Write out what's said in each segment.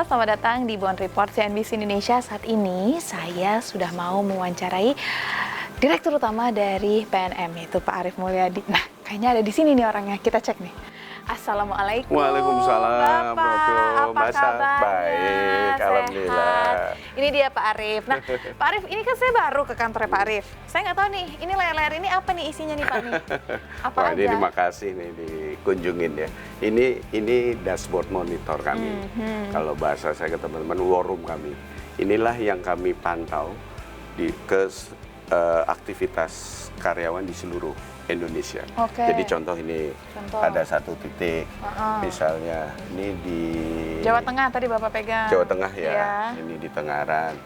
Halo, selamat datang di Bond Report CNBC Indonesia. Saat ini saya sudah mau mewawancarai Direktur Utama dari PNM, yaitu Pak Arief Mulyadi. Nah, kayaknya ada di sini nih orangnya. Kita cek nih. Assalamualaikum. Waalaikumsalam. Bapak, apa kabar? Baik, alhamdulillah. Ini dia Pak Arief. Nah, Pak Arief, ini kan saya baru ke kantornya Pak Arief. Saya nggak tahu nih, ini layar-layar ini apa nih isinya nih Pak nih? Apa Wah, aja? ini terima kasih nih dikunjungin ya. Ini dashboard monitor kami. Kalau bahasa saya ke teman-teman, war room kami. Inilah yang kami pantau ke aktivitas karyawan di seluruh Indonesia. Oke. Jadi contoh ini ada satu titik, misalnya ini di Jawa Tengah tadi Bapak pegang. Jawa Tengah ya, Iya. ini di Tengaran.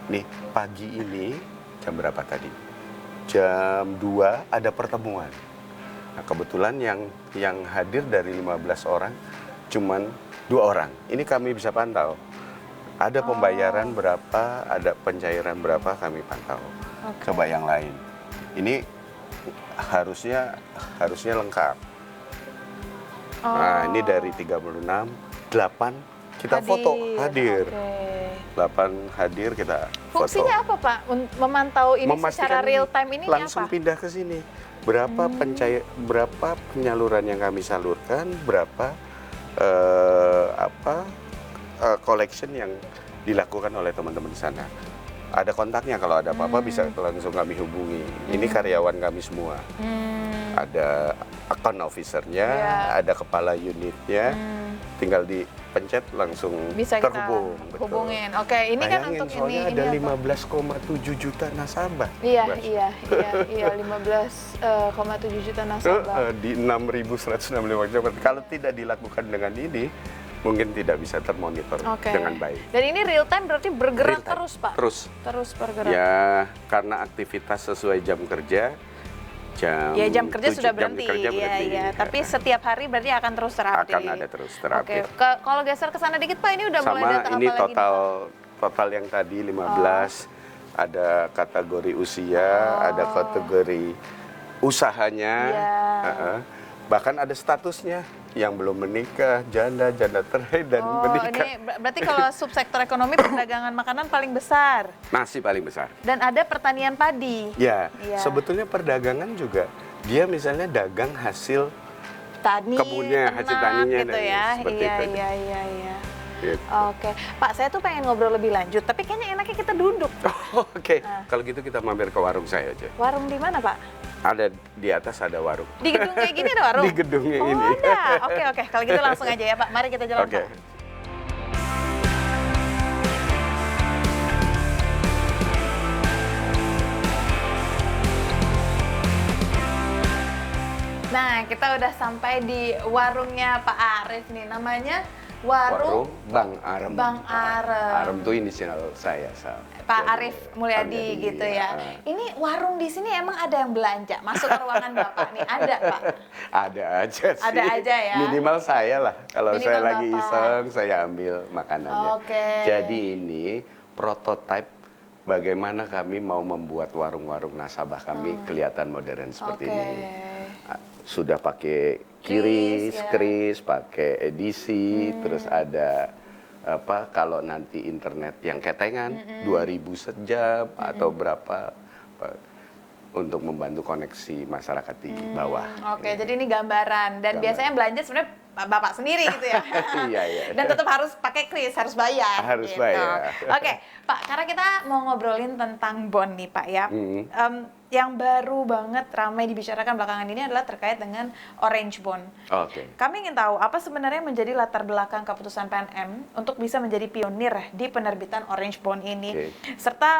Nih pagi ini jam berapa tadi? Jam 2 ada pertemuan. Nah, kebetulan yang hadir dari 15 orang cuman 2 orang. Ini kami bisa pantau. Ada pembayaran berapa, ada pencairan berapa kami pantau. Coba yang lain. Ini harusnya lengkap. Nah, ini dari 36, 8 kita foto hadir. 8 hadir kita foto. Fungsinya apa Pak? Memantau ini secara real time ini langsung apa? pindah ke sini. Berapa berapa penyaluran yang kami salurkan, berapa collection yang dilakukan oleh teman-teman di sana. Ada kontaknya, kalau ada apa-apa bisa langsung kami hubungi. Ini karyawan kami semua. Ada account officer-nya, ada kepala unitnya, tinggal dipencet langsung bisa terhubung. Kita hubungin. Oke, ini Bayangin, kan untuk soalnya ini ada apa? 15,7 juta nasabah. Iya, 15,7 juta nasabah. Di 6.165 juta. Kalau tidak dilakukan dengan ini, mungkin tidak bisa termonitor dengan baik. Dan ini real time berarti bergerak Real time. terus Pak? Terus bergerak. Ya, karena aktivitas sesuai jam kerja. Jam kerja sudah berhenti. Iya. Tapi setiap hari berarti akan terus terupdate. Akan ada terus terupdate. Oke. Kalau geser ke sana dikit Pak, ini udah mulai data ini apa lagi? total yang tadi 15. Ada kategori usia, ada kategori usahanya. Bahkan ada statusnya, yang belum menikah, janda terakhir dan menikah. Ini berarti kalau subsektor ekonomi perdagangan makanan paling besar. Masih paling besar. Dan ada pertanian padi. Ya, sebetulnya perdagangan juga. Dia misalnya dagang hasil kebunnya, hasil taninya gitu ya. Iya. Gitu. Oke, Pak, saya tuh pengen ngobrol lebih lanjut, tapi kayaknya enaknya kita duduk. Oke. Kalau gitu kita mampir ke warung saya aja. Warung di mana, Pak? Ada di atas, ada warung. Di gedung kayak gini ada warung? Di gedungnya ini. Ada. Oke. Kalau gitu langsung aja ya, Pak. Mari kita jalan, Pak. Nah, kita udah sampai di warungnya Pak Arief nih. Namanya Warung Bang Arem. Bang Arem. Arem itu inisial saya, Pak Arief Mulyadi gitu ya. Ini warung di sini emang ada yang belanja masuk ke ruangan Bapak nih, ada Pak? Ada aja sih. Ada aja ya. Minimal saya lah. Kalau Minimal saya lagi Bapak. iseng, saya ambil makanannya. Jadi ini prototipe bagaimana kami mau membuat warung-warung nasabah kami kelihatan modern seperti ini. Sudah pakai kris, pakai edisi, terus ada kalau nanti internet yang ketengan 2.000 sejam atau berapa untuk membantu koneksi masyarakat di bawah. Jadi ini gambaran dan biasanya belanja sebenarnya Bapak sendiri gitu ya. Iya. Dan tetap harus pakai kris, harus bayar. Harus gitu. bayar. Oke, Pak, karena kita mau ngobrolin tentang bond nih Pak ya. Yang baru banget ramai dibicarakan belakangan ini adalah terkait dengan Orange Bond. Kami ingin tahu apa sebenarnya menjadi latar belakang keputusan PNM untuk bisa menjadi pionir di penerbitan Orange Bond ini, serta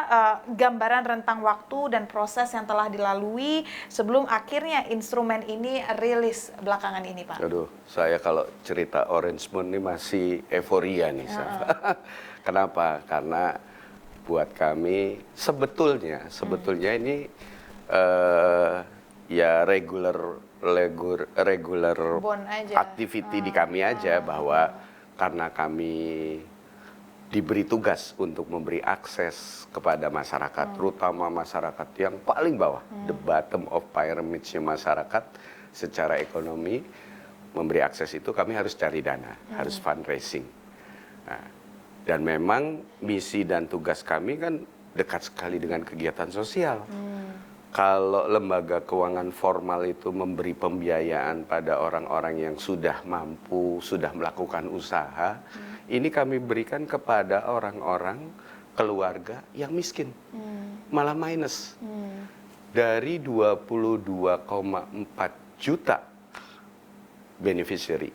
gambaran rentang waktu dan proses yang telah dilalui sebelum akhirnya instrumen ini rilis belakangan ini, Pak. Aduh, saya kalau cerita Orange Bond ini masih euforia nih, Kenapa? Karena buat kami sebetulnya ini ya regular activity di kami aja, bahwa karena kami diberi tugas untuk memberi akses kepada masyarakat, terutama masyarakat yang paling bawah, the bottom of pyramid-nya masyarakat secara ekonomi, memberi akses itu kami harus cari dana, harus fundraising. Nah, Dan memang misi dan tugas kami kan dekat sekali dengan kegiatan sosial. Kalau lembaga keuangan formal itu memberi pembiayaan pada orang-orang yang sudah mampu, sudah melakukan usaha, ini kami berikan kepada orang-orang keluarga yang miskin, malah minus. Dari 22,4 juta beneficiary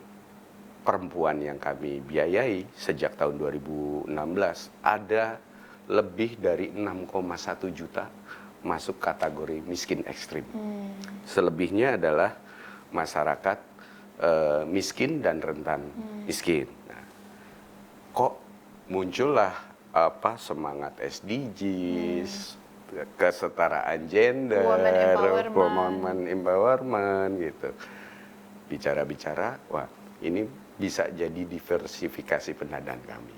perempuan yang kami biayai sejak tahun 2016, ada lebih dari 6,1 juta masuk kategori miskin ekstrim. Selebihnya adalah masyarakat miskin dan rentan miskin. Nah, kok muncullah semangat SDGs, kesetaraan gender, women empowerment gitu. Bicara-bicara, wah ini bisa jadi diversifikasi pendanaan kami.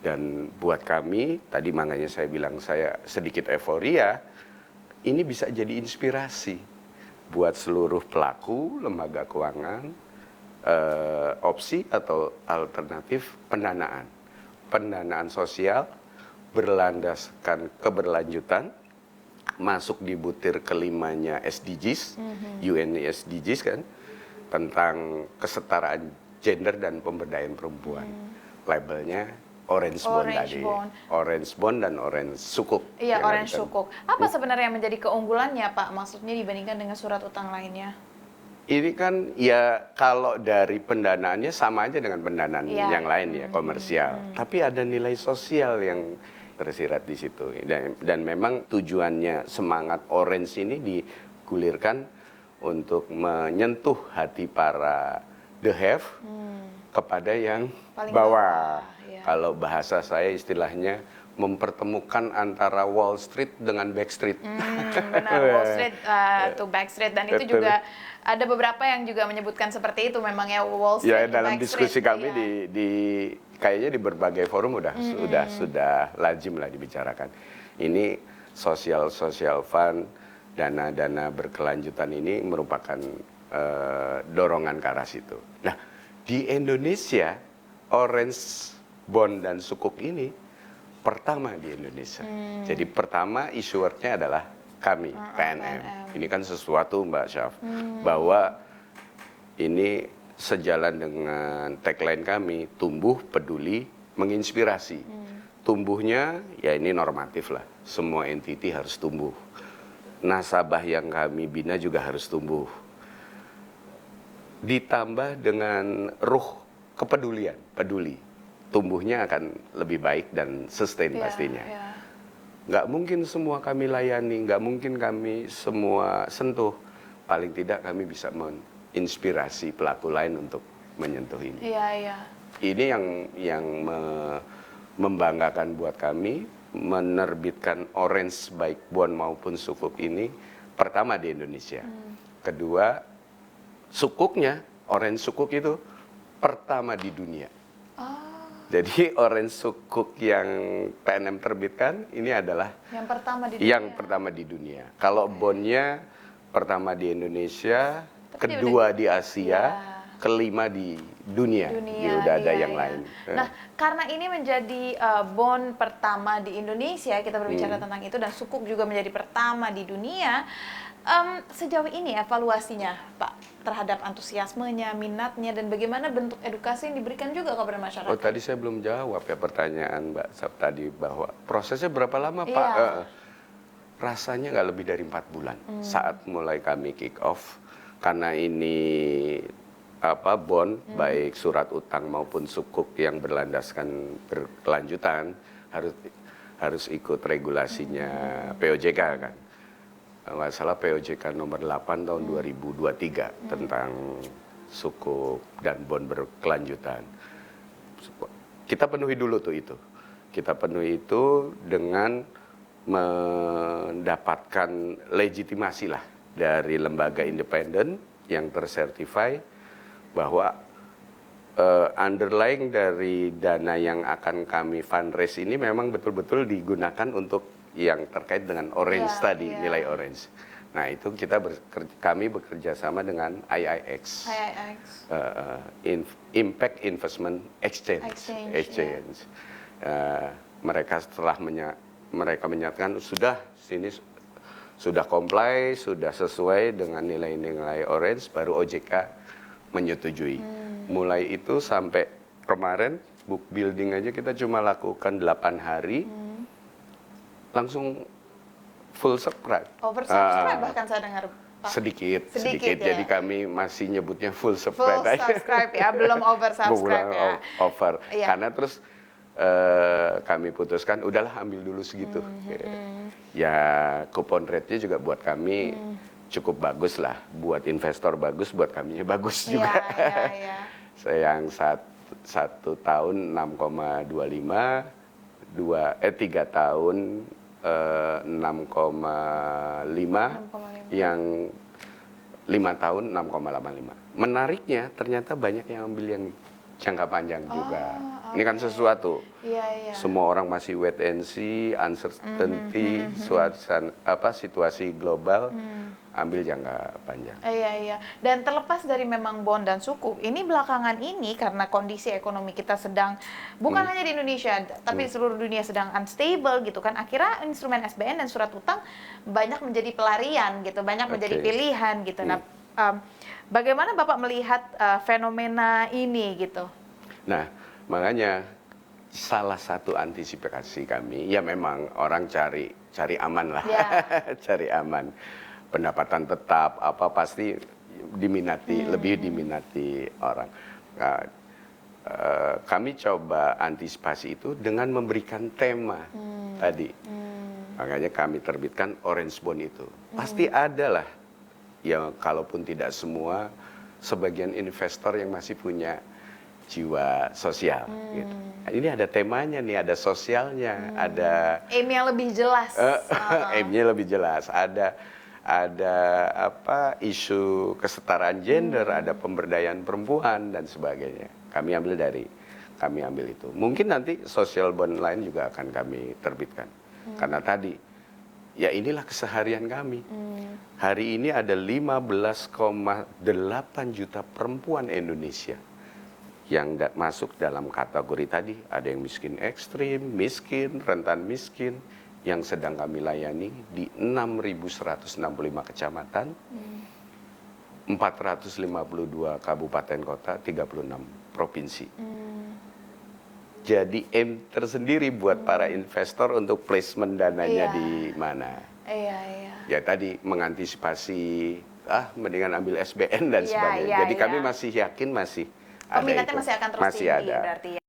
Dan buat kami, tadi makanya saya bilang saya sedikit euforia, ini bisa jadi inspirasi buat seluruh pelaku lembaga keuangan, opsi atau alternatif pendanaan. Pendanaan sosial berlandaskan keberlanjutan, masuk di butir kelimanya SDGs, UN SDGs kan, tentang kesetaraan gender dan pemberdayaan perempuan. Labelnya Orange Bond tadi. Orange Bond dan Orange Sukuk. Iya, Orange Sukuk. Apa sebenarnya yang menjadi keunggulannya, Pak? Maksudnya dibandingkan dengan surat utang lainnya? Ini kan ya kalau dari pendanaannya sama aja dengan pendanaan yang lain ya, komersial. Tapi ada nilai sosial yang tersirat di situ. Dan memang tujuannya semangat Orange ini digulirkan untuk menyentuh hati para the have kepada yang paling bawah. Ya. Kalau bahasa saya istilahnya mempertemukan antara Wall Street dengan Back Street. Benar, Wall Street to Back Street. Dan itu juga ada beberapa yang juga menyebutkan seperti itu memang ya, Wall Street ya, to dalam Back diskusi Street, kami kayaknya di berbagai forum sudah lazim lah dibicarakan. Ini social fund, dana-dana berkelanjutan ini merupakan dorongan ke arah situ. Nah, di Indonesia Orange Bond dan Sukuk ini pertama di Indonesia. Jadi pertama issuernya adalah kami, PNM. Ini kan sesuatu Mbak Syaf, bahwa ini sejalan dengan tagline kami, tumbuh, peduli, menginspirasi. Tumbuhnya ya ini normatif lah, semua entiti harus tumbuh. Nasabah yang kami bina juga harus tumbuh. Ditambah dengan ruh kepedulian, peduli. Tumbuhnya akan lebih baik dan sustain pastinya. Nggak mungkin semua kami layani, nggak mungkin kami semua sentuh. Paling tidak kami bisa menginspirasi pelaku lain untuk menyentuh ini. Ini yang membanggakan buat kami, menerbitkan Orange baik bond maupun sukuk ini pertama di Indonesia. Kedua, sukuknya, Orange Sukuk itu pertama di dunia. Jadi Orange Sukuk yang PNM terbitkan ini adalah yang pertama di dunia. Kalau bondnya pertama di Indonesia, kedua di Asia, kelima di dunia. Udah ada yang lain. Nah, karena ini menjadi bond pertama di Indonesia, kita berbicara tentang itu, dan Sukuk juga menjadi pertama di dunia. Sejauh ini evaluasinya, Pak, terhadap antusiasmenya, minatnya, dan bagaimana bentuk edukasi yang diberikan juga kepada masyarakat? Oh, tadi saya belum jawab ya pertanyaan Mbak Sab tadi, bahwa prosesnya berapa lama Pak? Rasanya nggak lebih dari 4 bulan saat mulai kami kick off, karena ini bond baik surat utang maupun sukuk yang berlandaskan berkelanjutan harus ikut regulasinya POJK kan. Nggak salah POJK nomor 8 tahun 2023 tentang sukuk dan bond berkelanjutan. Kita penuhi dulu tuh itu. Kita penuhi itu dengan mendapatkan legitimasi lah dari lembaga independen yang tersertify bahwa underlying dari dana yang akan kami fundraise ini memang betul-betul digunakan untuk yang terkait dengan Orange tadi, nilai Orange. Nah, itu kami bekerja sama dengan IIX. Impact Investment Exchange. mereka setelah mereka menyatakan sini sudah comply, sudah sesuai dengan nilai-nilai orange, baru OJK menyetujui. Mulai itu sampai kemarin book building aja kita cuma lakukan 8 hari, langsung full subscribe. Oversubscribe bahkan saya dengar. Sedikit. Ya? Jadi kami masih nyebutnya full subscribe. Full subscribe ya, belum oversubscribe ya. Over. Iya. Karena terus kami putuskan udahlah ambil dulu segitu. Ya coupon rate-nya juga buat kami cukup bagus lah. Buat investor bagus, buat kami bagus juga. Iya. Yang 1 tahun 6,25, 3 tahun 6,5, yang 5 tahun 6,85. Menariknya ternyata banyak yang ambil yang jangka panjang juga. Ini kan sesuatu. Iya. Semua orang masih wait and see, uncertainty, situasi global, ambil jangka panjang. Iya. Dan terlepas dari memang bond dan suku, ini belakangan ini karena kondisi ekonomi kita sedang, bukan hanya di Indonesia, tapi di seluruh dunia sedang unstable gitu kan, akhirnya instrumen SBN dan surat utang banyak menjadi pelarian gitu, banyak menjadi pilihan gitu. Nah, bagaimana Bapak melihat fenomena ini gitu? Nah, makanya salah satu antisipasi kami, ya memang orang cari aman lah, cari aman. Pendapatan tetap pasti diminati, lebih diminati orang. Kami coba antisipasi itu dengan memberikan tema tadi. Makanya kami terbitkan Orange Bond itu. Pasti ada lah, ya kalaupun tidak semua, sebagian investor yang masih punya jiwa sosial. Gitu. Nah, ini ada temanya nih, ada sosialnya, ada aim-nya lebih jelas. Aim-nya lebih jelas. Ada isu kesetaraan gender, ada pemberdayaan perempuan dan sebagainya. Kami ambil itu. Mungkin nanti social bond lain juga akan kami terbitkan. Karena tadi ya inilah keseharian kami. Hari ini ada 15,8 juta perempuan Indonesia yang masuk dalam kategori tadi. Ada yang miskin ekstrim, miskin, rentan miskin, yang sedang kami layani di 6.165 kecamatan, 452 kabupaten kota, 36 provinsi. Jadi aim tersendiri buat para investor untuk placement dananya di mana. Iya. Ya tadi mengantisipasi, mendingan ambil SBN dan sebagainya. Jadi kami masih yakin masih ada peminatnya itu. masih akan terus tinggi berarti ya.